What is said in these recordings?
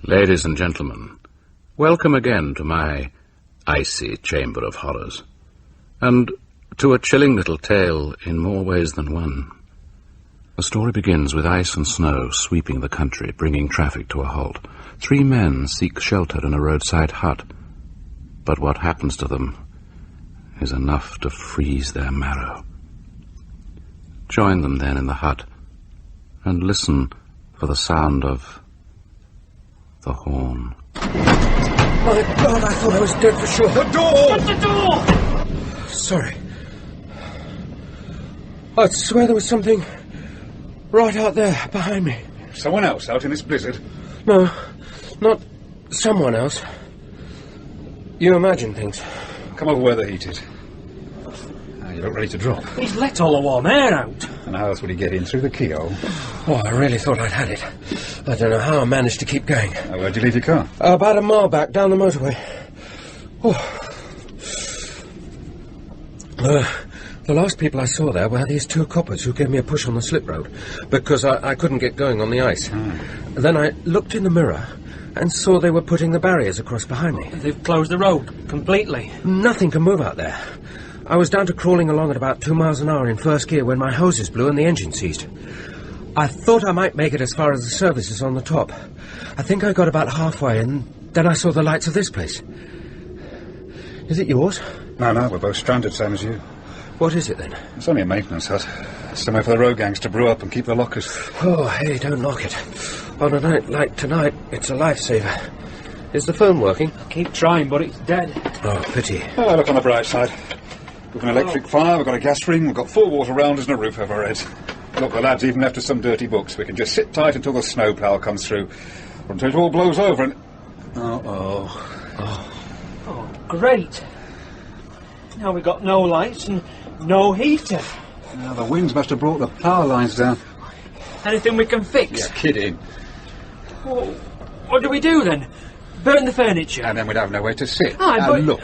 Ladies and gentlemen, welcome again to my icy chamber of horrors, and to a chilling little tale in more ways than one. The story begins with ice and snow sweeping the country, bringing traffic to a halt. 3 men seek shelter in a roadside hut, but what happens to them is enough to freeze their marrow. Join them then in the hut, and listen for the sound of the horn. My God, I thought I was dead for sure. The door! Shut the door! Sorry. I'd swear there was something right out there behind me. Someone else out in this blizzard? No, not someone else. You imagine things. Come over where the heat is. You look ready to drop. He's let all the warm air out. And how else would he get in? Through the keyhole? Oh, I really thought I'd had it. I don't know how I managed to keep going. Where'd you leave your car? About a mile back, down the motorway. The last people I saw there were these 2 coppers who gave me a push on the slip road, because I couldn't get going on the ice. Then I looked in the mirror and saw they were putting the barriers across behind me. They've closed the road completely. Nothing can move out there. I was down to crawling along at about 2 miles an hour in first gear when my hoses blew and the engine seized. I thought I might make it as far as the services on the top. I think I got about halfway, and then I saw the lights of this place. Is it yours? No, we're both stranded, same as you. What is it, then? It's only a maintenance hut. Somewhere for the road gangs to brew up and keep the lockers. Oh, hey, don't knock it. On a night like tonight, it's a lifesaver. Is the phone working? Keep trying, but it's dead. Oh, pity. Oh, look on the bright side. We've an electric fire, we've got a gas ring, we've got 4 water rounders and a roof over our heads. Look, the lads even left us some dirty books. We can just sit tight until the snowplow comes through, or until it all blows over and... Oh, great. Now we've got no lights and no heater. Now, the winds must have brought the power lines down. Anything we can fix? You're kidding. Well, what do we do then? Burn the furniture? And then we'd have nowhere to sit. Aye, but... look,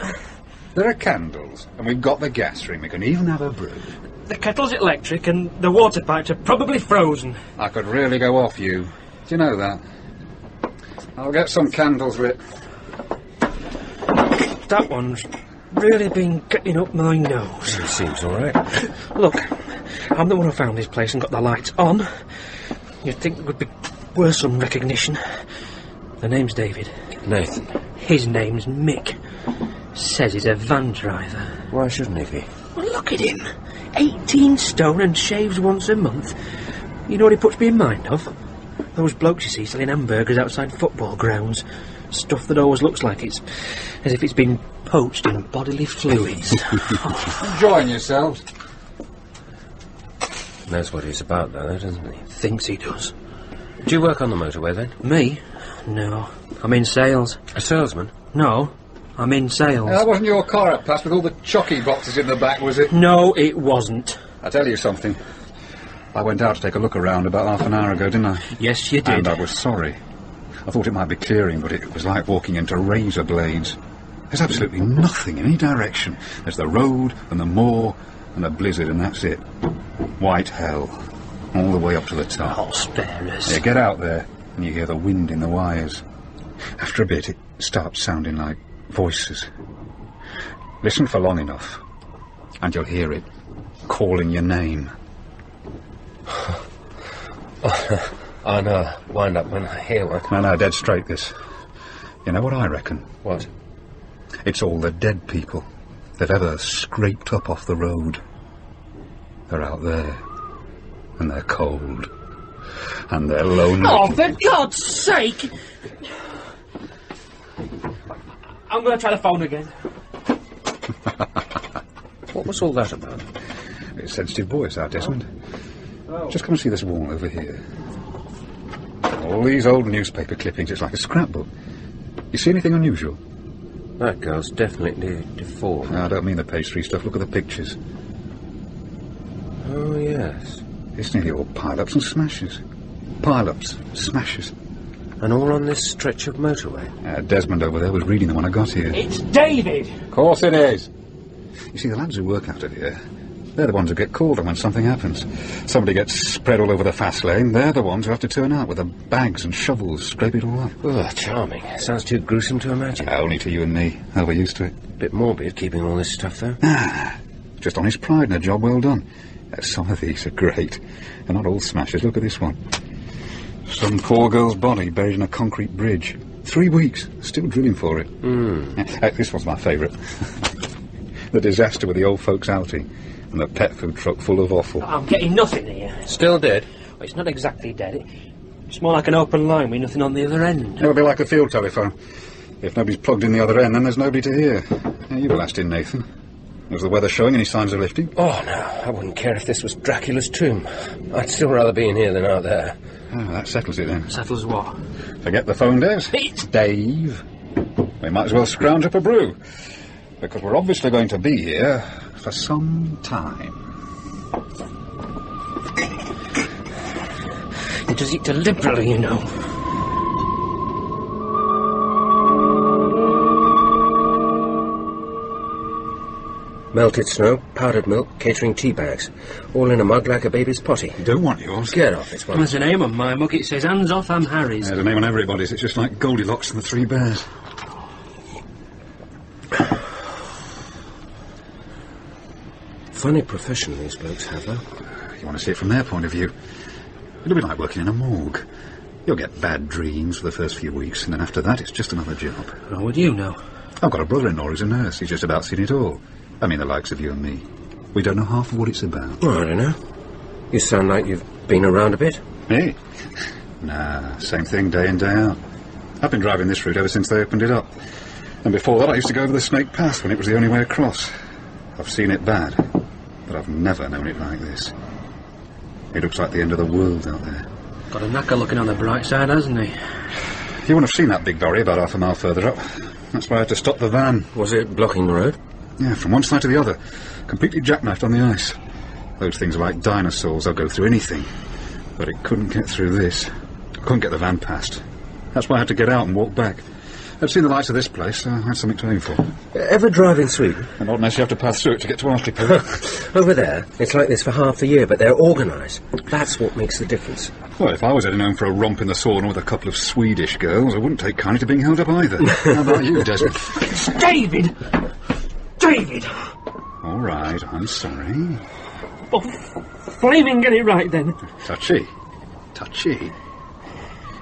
there are candles, and we've got the gas ring. We can even have a brew. The kettle's electric and the water pipes are probably frozen. I could really go off you. Do you know that? I'll get some candles lit. That one's really been getting up my nose. It seems all right. Look, I'm the one who found this place and got the lights on. You'd think there would be gruesome recognition. The name's David. Nathan. His name's Mick. Says he's a van driver. Why shouldn't he be? Well, look at him. 18 stone and shaves once a month. You know what he puts me in mind of? Those blokes you see selling hamburgers outside football grounds. Stuff that always looks like it's as if it's been poached in bodily fluids. Enjoying yourselves. Knows what he's about, though, doesn't he? Thinks he does. Do you work on the motorway, then? Me? No. I'm in sales. A salesman? No. I'm in sales. That wasn't your car up past with all the chocky boxes in the back, was it? No, it wasn't. I'll tell you something. I went out to take a look around about half an hour ago, didn't I? Yes, you did. And I was sorry. I thought it might be clearing, but it was like walking into razor blades. There's absolutely nothing in any direction. There's the road and the moor and the blizzard, and that's it. White hell. All the way up to the top. Oh, spare us. Yeah, get out there, and you hear the wind in the wires. After a bit, it starts sounding like voices. Listen for long enough, and you'll hear it calling your name. I know. Wind up when I hear one. No, dead straight this. You know what I reckon? What? It's all the dead people that ever scraped up off the road. They're out there, and they're cold, and they're lonely. Oh, for God's sake! I'm going to try the phone again. What was all that about? It's sensitive voice, our Desmond. Just come and see this wall over here. All these old newspaper clippings, it's like a scrapbook. You see anything unusual? That girl's definitely deformed. No, I don't mean the pastry stuff. Look at the pictures. Oh, yes. It's nearly all pile-ups and smashes. Pile-ups, smashes. And all on this stretch of motorway? Desmond over there was reading them when I got here. It's David! Of course it is. You see, the lads who work out of here, They're the ones who get called on when something happens. Somebody gets spread all over the fast lane. They're the ones who have to turn out with the bags and shovels, scrape it all up. Oh, charming. Sounds too gruesome to imagine. Only to you and me. Hell, we're used to it. Bit morbid, keeping all this stuff, though. Just honest pride and a job well done. Some of these are great. They're not all smashes. Look at this one. Some poor girl's body buried in a concrete bridge. 3 weeks. Still drilling for it. This one's my favourite. The disaster with the old folks outing. And the pet food truck full of offal. I'm getting nothing here. Still dead? Well, it's not exactly dead. It's more like an open line with nothing on the other end. It'll be like a field telephone. If nobody's plugged in the other end, then there's nobody to hear. Yeah, you were last in, Nathan. Was the weather showing any signs of lifting? Oh, no. I wouldn't care if this was Dracula's tomb. I'd still rather be in here than out there. Oh, that settles it then. Settles what? Forget the phone, Des. It's Dave. We might as well scrounge up a brew. Because we're obviously going to be here for some time. He does it deliberately, you know. Melted snow, powdered milk, catering tea bags. All in a mug like a baby's potty. You don't want yours. Get off, it's one. There's a name on my mug. It says, "Hands off, I'm Harry's." There's a name on everybody's. It's just like Goldilocks and the Three Bears. Funny profession these blokes have, though. You want to see it from their point of view. It'll be like working in a morgue. You'll get bad dreams for the first few weeks, and then after that, it's just another job. How would you know? I've got a brother-in-law who's a nurse. He's just about seen it all. I mean, the likes of you and me. We don't know half of what it's about. Well, I don't know. You sound like you've been around a bit. Me? Nah, same thing day in, day out. I've been driving this route ever since they opened it up. And before that, I used to go over the Snake Pass when it was the only way across. I've seen it bad, but I've never known it like this. It looks like the end of the world out there. Got a knacker looking on the bright side, hasn't he? You wouldn't have seen that big lorry about half a mile further up. That's why I had to stop the van. Was it blocking the road? Yeah, from one side to the other. Completely jackknifed on the ice. Those things are like dinosaurs. They'll go through anything. But it couldn't get through this. I couldn't get the van past. That's why I had to get out and walk back. I'd seen the lights of this place, so I had something to aim for. Ever drive in Sweden? And not unless you have to pass through it to get to Hartlepool. Over there, it's like this for half the year, but they're organised. That's what makes the difference. Well, if I was heading home for a romp in the sauna with a couple of Swedish girls, I wouldn't take kindly to being held up either. How about you, Desmond? David! David! All right, I'm sorry. Oh, flaming get it right, then. Touchy. Touchy.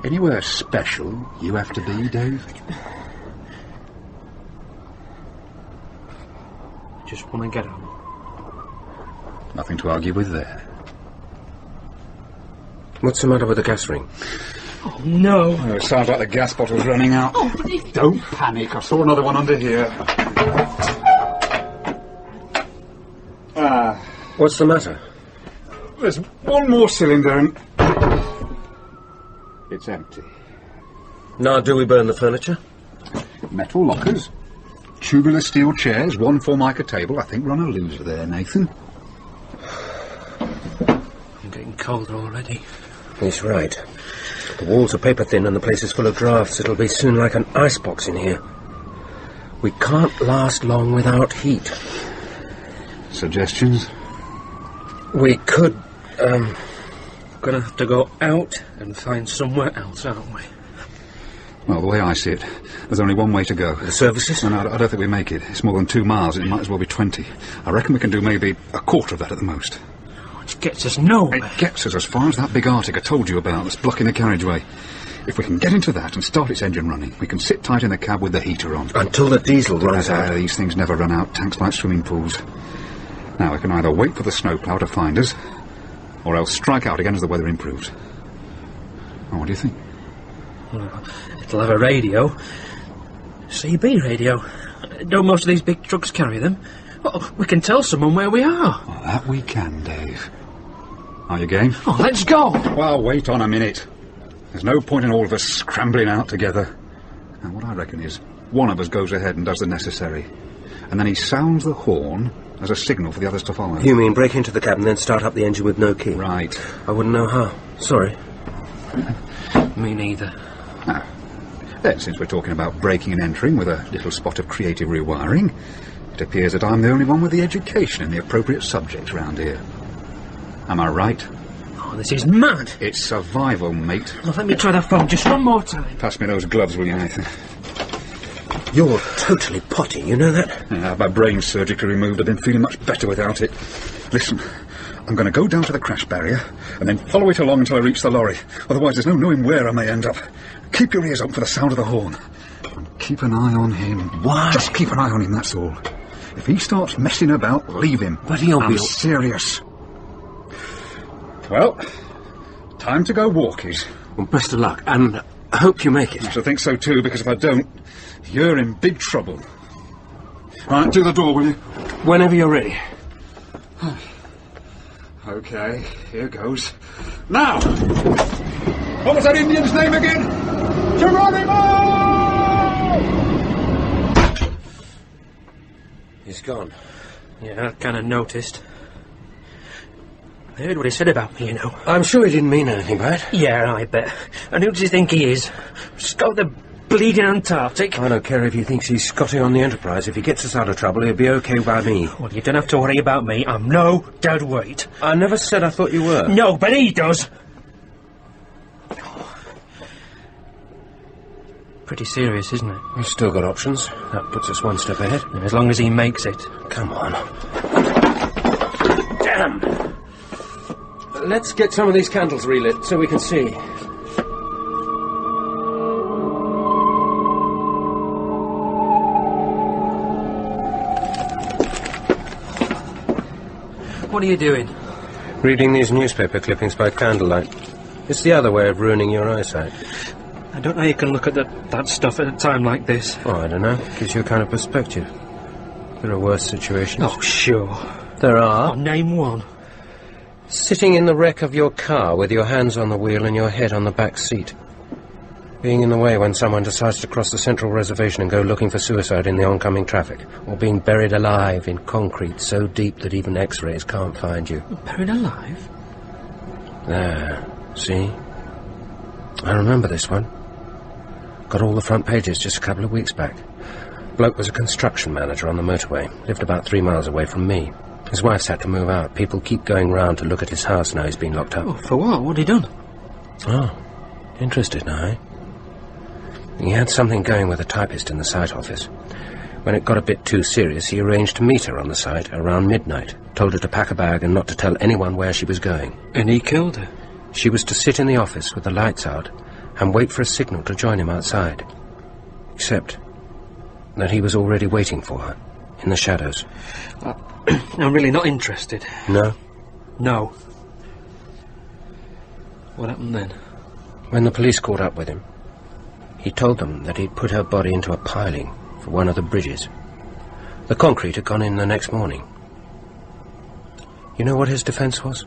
Anywhere special you have to be, Dave? Just want to get home. Nothing to argue with there. What's the matter with the gas ring? Oh, no. Oh, it sounds like the gas bottle's running out. Oh, but if... Don't panic. I saw another one under here. What's the matter? There's one more cylinder and... it's empty. Now, do we burn the furniture? Metal lockers. Tubular steel chairs, one Formica table. I think we're on a loser there, Nathan. I'm getting cold already. He's right. The walls are paper thin and the place is full of drafts. It'll be soon like an icebox in here. We can't last long without heat. Suggestions? We could, Gonna have to go out and find somewhere else, aren't we? Well, the way I see it, there's only one way to go. The services? No, I don't think we make it. It's more than 2 miles, and it might as well be 20. I reckon we can do maybe a quarter of that at the most. Which gets us nowhere. It gets us as far as that big Arctic I told you about that's blocking the carriageway. If we can get into that and start its engine running, we can sit tight in the cab with the heater on. Until the diesel runs out. These things never run out. Tanks like swimming pools. Now, we can either wait for the snowplow to find us, or else strike out again as the weather improves. Oh, what do you think? Well, it'll have a radio. CB radio. Don't most of these big trucks carry them? Well, we can tell someone where we are. Well, that we can, Dave. Are you game? Oh, let's go. Well, wait on a minute. There's no point in all of us scrambling out together. Now, what I reckon is one of us goes ahead and does the necessary. And then he sounds the horn as a signal for the others to follow. You mean break into the cab and then start up the engine with no key? Right. I wouldn't know how. Sorry. Me neither. Now, then, since we're talking about breaking and entering with a little spot of creative rewiring, It appears that I'm the only one with the education in the appropriate subjects round here. Am I right? Oh, this is mad. It's survival, mate. Well, let me try that phone just one more time. Pass me those gloves, will you, Nathan? You're totally potty, you know that? I had my brain surgically removed. I've been feeling much better without it. Listen, I'm going to go down to the crash barrier and then follow it along until I reach the lorry. Otherwise, there's no knowing where I may end up. Keep your ears open for the sound of the horn. And keep an eye on him. Why? Just keep an eye on him, that's all. If he starts messing about, leave him. But he'll be... I'm serious. Well, time to go walkies. Well, best of luck, and I hope you make it. I should think so too, because if I don't, you're in big trouble. Right, do the door, will you? Whenever you're ready. Okay, here goes. Now! What was that Indian's name again? Geronimo! He's gone. Yeah, I kind of noticed. I heard what he said about me, you know. I'm sure he didn't mean anything by it. Yeah, I bet. And who does he think he is? Scout the bleeding Antarctic? I don't care if he thinks he's Scotty on the Enterprise. If he gets us out of trouble, he'll be okay by me. Well, you don't have to worry about me. I'm no dead weight. I never said I thought you were. No, but he does. Pretty serious, isn't it? We've still got options. That puts us one step ahead. As long as he makes it. Come on. Damn! Let's get some of these candles relit so we can see. What are you doing? Reading these newspaper clippings by candlelight. It's the other way of ruining your eyesight. I don't know how you can look at that stuff at a time like this. Oh, I don't know. Gives you a kind of perspective. There are worse situations. Oh, sure. There are. Oh, name one. Sitting in the wreck of your car with your hands on the wheel and your head on the back seat. Being in the way when someone decides to cross the central reservation and go looking for suicide in the oncoming traffic. Or being buried alive in concrete so deep that even X-rays can't find you. Buried alive? There. See? I remember this one. Got all the front pages just a couple of weeks back. Bloke was a construction manager on the motorway. Lived about 3 miles away from me. His wife's had to move out. People keep going round to look at his house now he's been locked up. Oh, for what? What had he done? Oh, interested now, eh? He had something going with a typist in the site office. When it got a bit too serious, he arranged to meet her on the site around midnight. Told her to pack a bag and not to tell anyone where she was going. And he killed her? She was to sit in the office with the lights out and wait for a signal to join him outside. Except that he was already waiting for her, in the shadows. I'm really not interested. No? No. What happened then? When the police caught up with him, he told them that he'd put her body into a piling for one of the bridges. The concrete had gone in the next morning. You know what his defence was?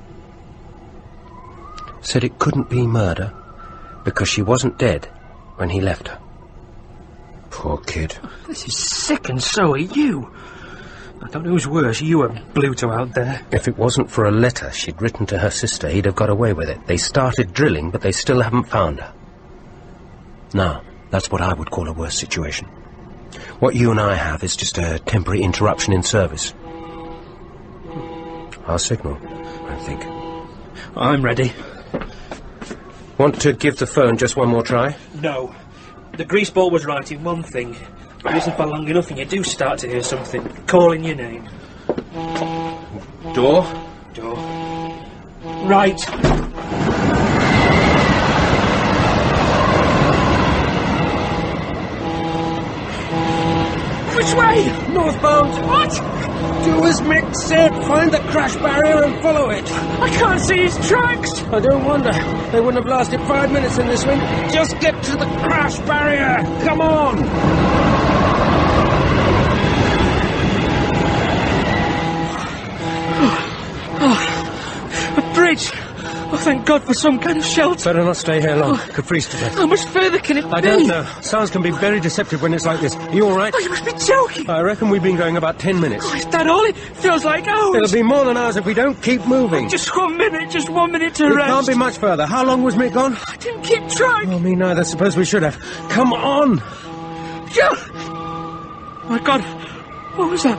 Said it couldn't be murder because she wasn't dead when he left her. Poor kid. This is sick, and so are you. I don't know who's worse, you or Bluto out there. If it wasn't for a letter she'd written to her sister, he'd have got away with it. They started drilling, but they still haven't found her. Now, that's what I would call a worse situation. What you and I have is just a temporary interruption in service. Our signal, I think. I'm ready. Want to give the phone just one more try? No. The greaseball was right in one thing. You listen for long enough and you do start to hear something calling your name. Door? Door. Right. Which way? Northbound. What? Do as Mick said. Find the crash barrier and follow it. I can't see his tracks. I don't wonder. They wouldn't have lasted 5 minutes in this wind. Just get to the crash barrier. Come on. A bridge. Oh, thank God for some kind of shelter. Better not stay here long. Could freeze to death. How much further can it be? I don't know. Sounds can be very deceptive when it's like this. Are you all right? Oh, you must be joking. I reckon we've been going about 10 minutes. Oh, is that all? It feels like hours. It'll be more than hours if we don't keep moving. Just 1 minute to It rest. can't be much further. How long was Mick gone? I didn't keep track. Oh, me neither. Suppose we should have. Come on. Yeah. My God, what was that?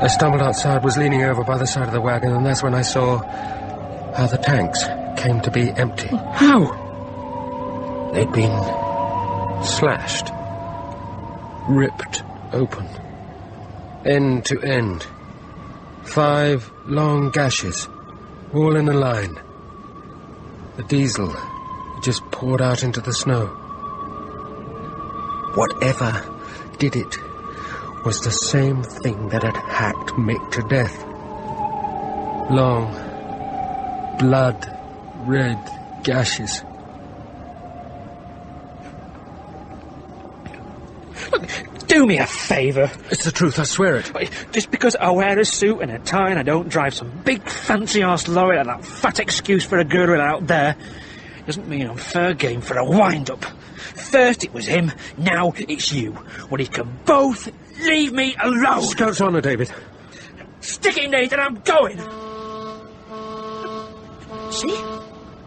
I stumbled outside, was leaning over by the side of the wagon, and that's when I saw how the tanks came to be empty. How? They'd been slashed, ripped open, end to end. 5 long gashes, all in a line. The diesel just poured out into the snow. Whatever did it was the same thing that had hacked Mick to death. Long, blood-red gashes. Look, do me a favour. It's the truth, I swear it. Just because I wear a suit and a tie and I don't drive some big fancy-arsed lorry like that fat excuse for a girl out there doesn't mean I'm fair game for a wind-up. First it was him, now it's you. Well, you can both leave me alone. Scout's honour, David. Stick it, Nathan, I'm going. See?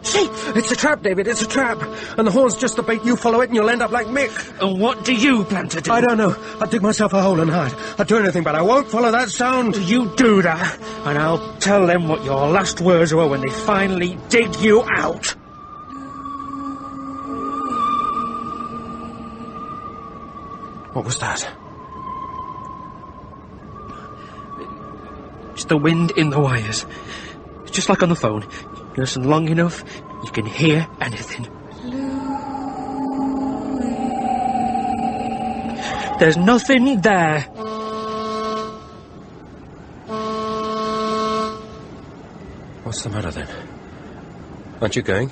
See? It's a trap, David, it's a trap. And the horn's just the bait. You follow it and you'll end up like Mick. And what do you plan to do? I don't know. I'll dig myself a hole and hide. I'll do anything, but I won't follow that sound. You do that, and I'll tell them what your last words were when they finally dig you out. What was that? It's the wind in the wires. It's just like on the phone. You listen long enough, you can hear anything. There's nothing there. What's the matter then? Aren't you going?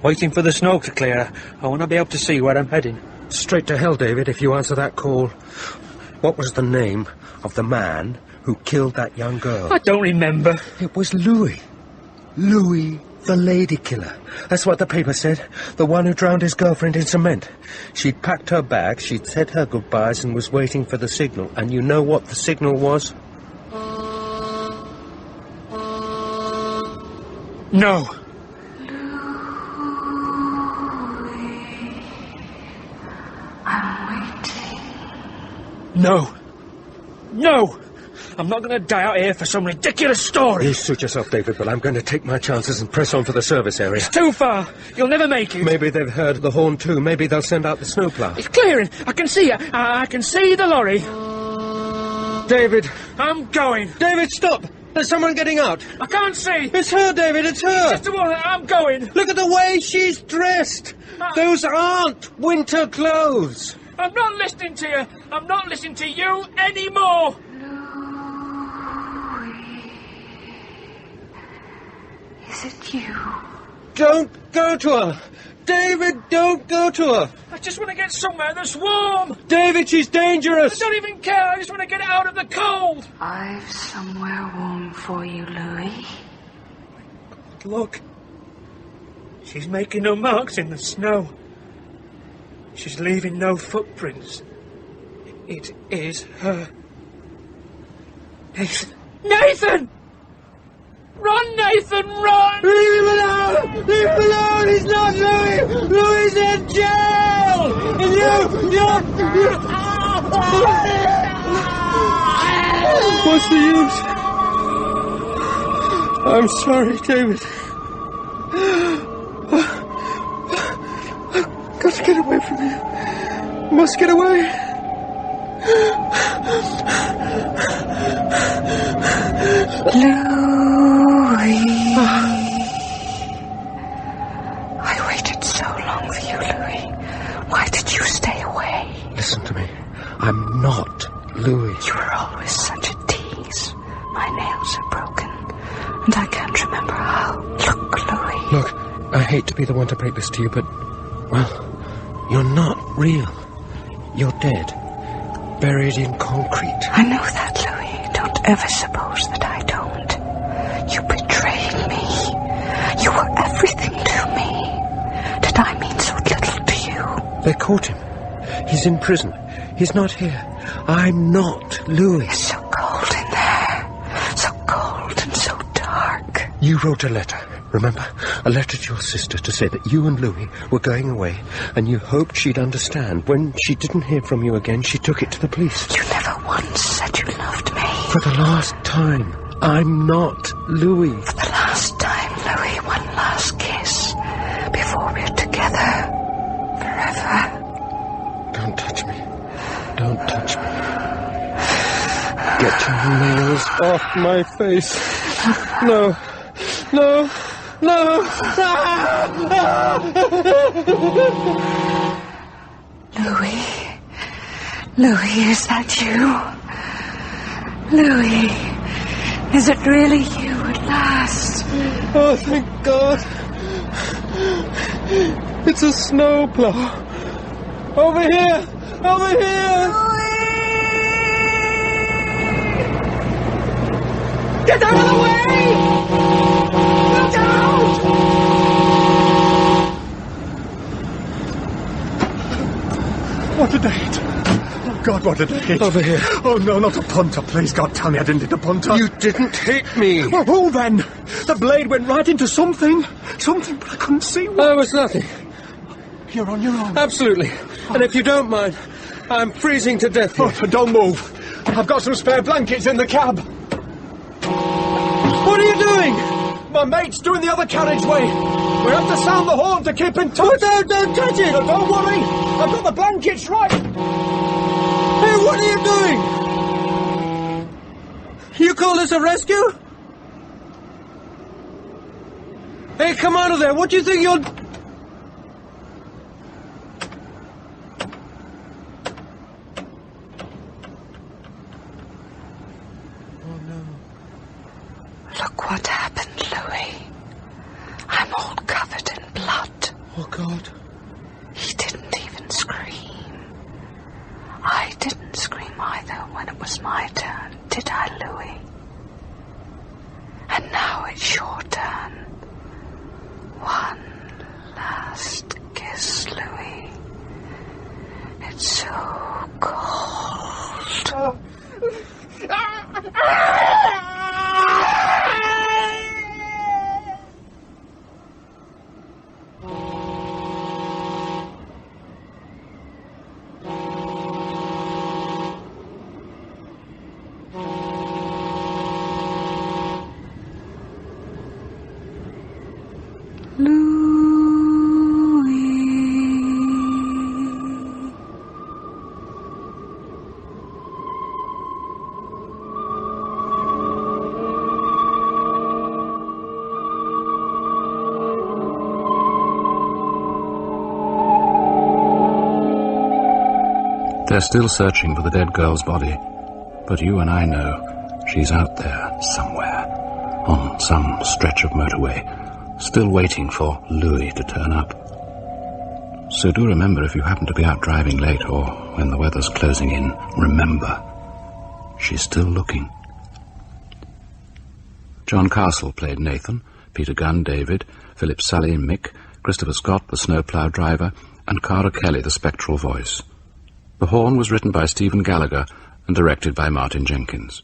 Waiting for the snow to clear. I want to be able to see where I'm heading. Straight to hell, David, if you answer that call. What was the name of the man who killed that young girl? I don't remember. It was Louis. Louis, the lady killer. That's what the paper said. The one who drowned his girlfriend in cement. She'd packed her bag, she'd said her goodbyes and was waiting for the signal. And you know what the signal was? No. No. No! I'm not going to die out here for some ridiculous story. You suit yourself, David, but I'm going to take my chances and press on for the service area. It's too far. You'll never make it. Maybe they've heard the horn too. Maybe they'll send out the snowplow. It's clearing. I can see it. I can see the lorry. David. I'm going. David, stop! There's someone getting out. I can't see. It's her, David, it's her. Just a moment. I'm going. Look at the way she's dressed. Those aren't winter clothes. I'm not listening to you. I'm not listening to you anymore. Is it you? Don't go to her. David, don't go to her. I just want to get somewhere that's warm. David, she's dangerous. I don't even care. I just want to get out of the cold. I've somewhere warm for you, Louis. Look. She's making no marks in the snow. She's leaving no footprints. It is her. Nathan! Nathan! Run, Nathan, run! Leave him alone! Leave him alone! He's not Louis! Louis in jail! And you... What's the use? I'm sorry, David. I've got to get away from you. Must get away. Louis. I waited so long for you, Louis. Why did you stay away? Listen to me. I'm not Louis. You were always such a tease. My nails are broken, and I can't remember how. Look, Louis. Look, I hate to be the one to break this to you, but, well, you're not real. You're dead. Buried in concrete. I know that, Louis. Don't ever suppose that I don't. You betrayed me. You were everything to me. Did I mean so little to you? They caught him. He's in prison. He's not here. I'm not Louis. It's so cold in there. So cold and so dark. You wrote a letter, remember? A letter to your sister to say that you and Louis were going away, and you hoped she'd understand. When she didn't hear from you again, she took it to the police. You never once said you loved me. For the last time, I'm not Louis. For the last time, Louis, one last kiss before we're together forever. Don't touch me. Don't touch me. Get your nails off my face. No. No. No. Louis, is that you? Louis, is it really you at last? Oh, thank God. It's a snowplow. Over here! Over here! Get out of the way! Look out! What a date! Oh, God, what a date! Over here. Oh, no, not a punter. Please, God, tell me I didn't hit a punter. You didn't hit me. Well, who then? The blade went right into something. Something, but I couldn't see what. There was nothing. You're on your own. Absolutely. And if you don't mind, I'm freezing to death here. Oh, don't move. I've got some spare blankets in the cab. What are you doing? My mate's doing the other carriageway. We have to sound the horn to keep in touch. Don't touch it. Don't worry. I've got the blankets right. Hey, what are you doing? You call this a rescue? Hey, come out of there. What do you think you're... Look what happened, Louis. I'm all covered in blood. Oh, God. He didn't even scream. I didn't scream either when it was my turn, did I, Louis? And now it's your turn. One last kiss, Louis. It's so cold. They're still searching for the dead girl's body, but you and I know she's out there somewhere, on some stretch of motorway, still waiting for Louis to turn up. So do remember, if you happen to be out driving late or when the weather's closing in, remember, she's still looking. John Castle played Nathan, Peter Gunn, David, Philip Sully, Mick, Christopher Scott, the snowplow driver, and Cara Kelly, the spectral voice. The horn was written by Stephen Gallagher and directed by Martin Jenkins.